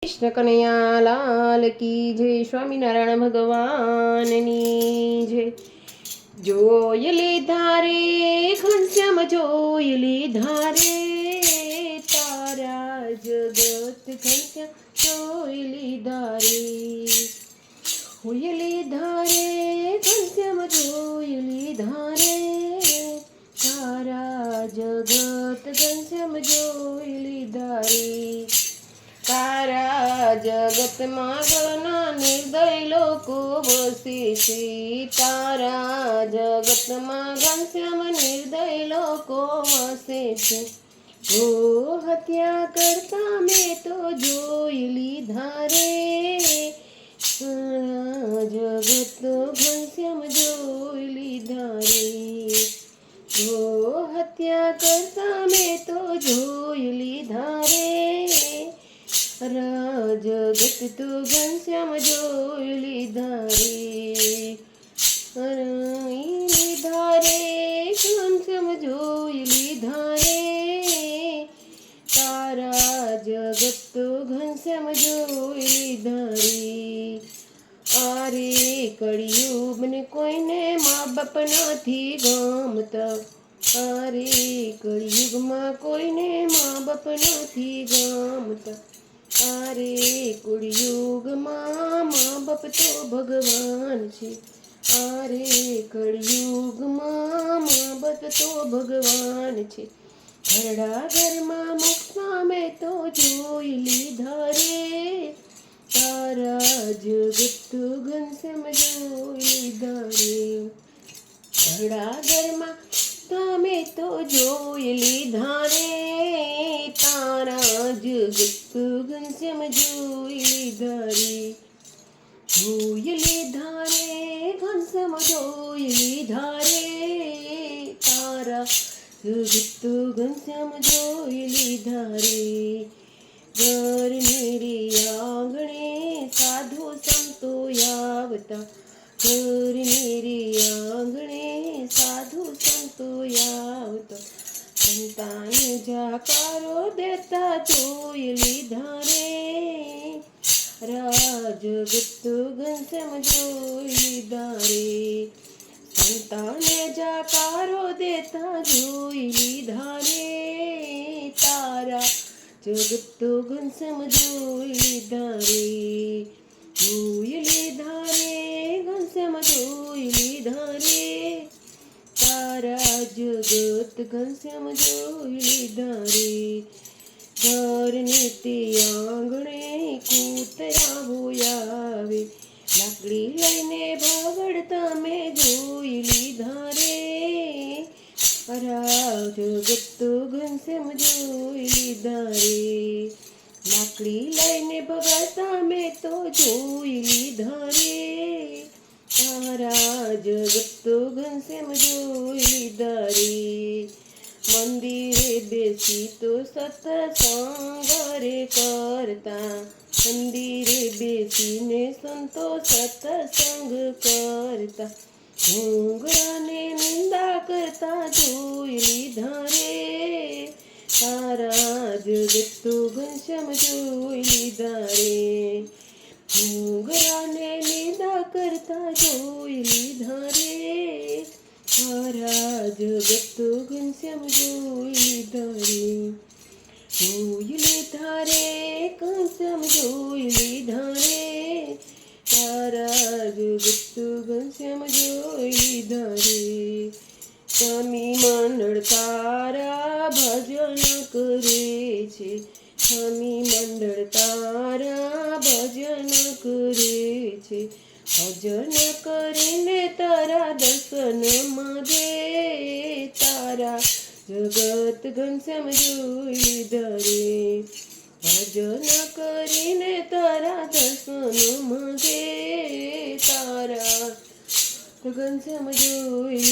કૃષ્ણ કનૈયા લાલ કી જય, સ્વામિનારાયણ ભગવાનની જય. જોઈ લીધા રે ઘનશ્યામ, જોઈ લીધા રે તારા જગત ઘનશ્યામ, જોઈ લીધા રે. જોઈ લીધા રે ઘનશ્યામ, જોઈ લીધા રે તારા જગત ઘનશ્યામ, જોઈ લીધા રે. તારા જગતમાં ઘણા નિર્દય લોકો વસે છે. તારા જગતમાં ઘનશ્યામ નિર્દય લોકો વસે છે. ઓ હત્યા કરતા મેં તો જોઈ લીધા રે જગત ઘનશ્યામ, જોઈ લીધા રે. ઓ હત્યા કરતા મેં તો જોઈ લીધા રે જગત તો ઘનશ્યામ, જોઈ લીધા રે. લીધા રે ઘનશ્યામ, જોઈ લીધા રે તારા જગત તો ઘનશ્યામ, જોઈ લીધા રે. આરે કળિયુગને કોઈને મા બાપ નથી ગમતા. આરે કળિયુગમાં કોઈને મા બાપ નથી ગમતા. આરે કળિયુગમાં મા બાપ તો ભગવાન છે. આરે કળિયુગમાં મા બાપ તો ભગવાન છે. ઘરડા ઘરમાં મોક્ષના મેં તો જોઈ લીધા રે તારા જગત ઘનશ્યામ, જોઈ લીધા રે. ઘરડા ઘરમાં તમે તો જોઈ લીધા રે તારા જગત ઘનશ્યામ, જોઈ લીધા રે. જોઈ લીધા રે ઘનશ્યામ, જોઈ લીધા રે તારા જગત ઘનશ્યામ, જોઈ લીધા રે. ઘરની રે આંગણે સાધુ સંતો આવતા. ઘરની રે આંગણે સાધુ સંતો આવતા. સંતાન જાકારો દેતા જોઈ લીધા રે જગત ઘનશ્યામ, જોઈ લીધા રે. સંતાને જાકારો દેતા જોઈ લીધા રે તારા જગત ઘનશ્યામ, જોઈ લીધા રે. જોઈ લીધા રે ઘનશ્યામ, જોઈ લીધા રે તારા જગત ઘનશ્યામ, જોઈ લીધા રે. ઘરની તે આંગણે કૂતરા આવે. લાકડી લઈને ભગડતા મેં જોઈ લીધા રે જગત ઘનશ્યામ, જોઈ લીધા રે. લાકડી લઈને ભગડતા મેં તો જોઈ લીધા રે તારા જગત ઘનશ્યામ, જોઈ લીધા રે. મંદિરે બેસી તો સત્સંગ રે કરતા. મંદિરે બેસીને સંતો સત્સંગ કરતા. ઘૂંઘરાને નિંદા કરતા જોઈ લીધા રે તારા જગત ઘનશ્યામ, જોઈ લીધા રે. ઘૂંઘરાને નિંદા કરતા જોઈ લીધા રે તારા જગત ઘનશ્યામ, જોઈ લીધા રે. જોઈ લીધા રે ઘનશ્યામ, જોઈ લીધા રે તારા જગત ઘનશ્યામ, જોઈ લીધા રે. સ્વામી મંડળ તારા ભજન કરે છે. સ્વામી મંડળ તારા ભજન કરે છે. ભજન કરીને તારા દર્શન માંગે તારા જગત ઘનશ્યામ, જોઈ લીધા રે. ભજન કરીને તારા દર્શન માંગે તારા ઘનશ્યામ, જોઈ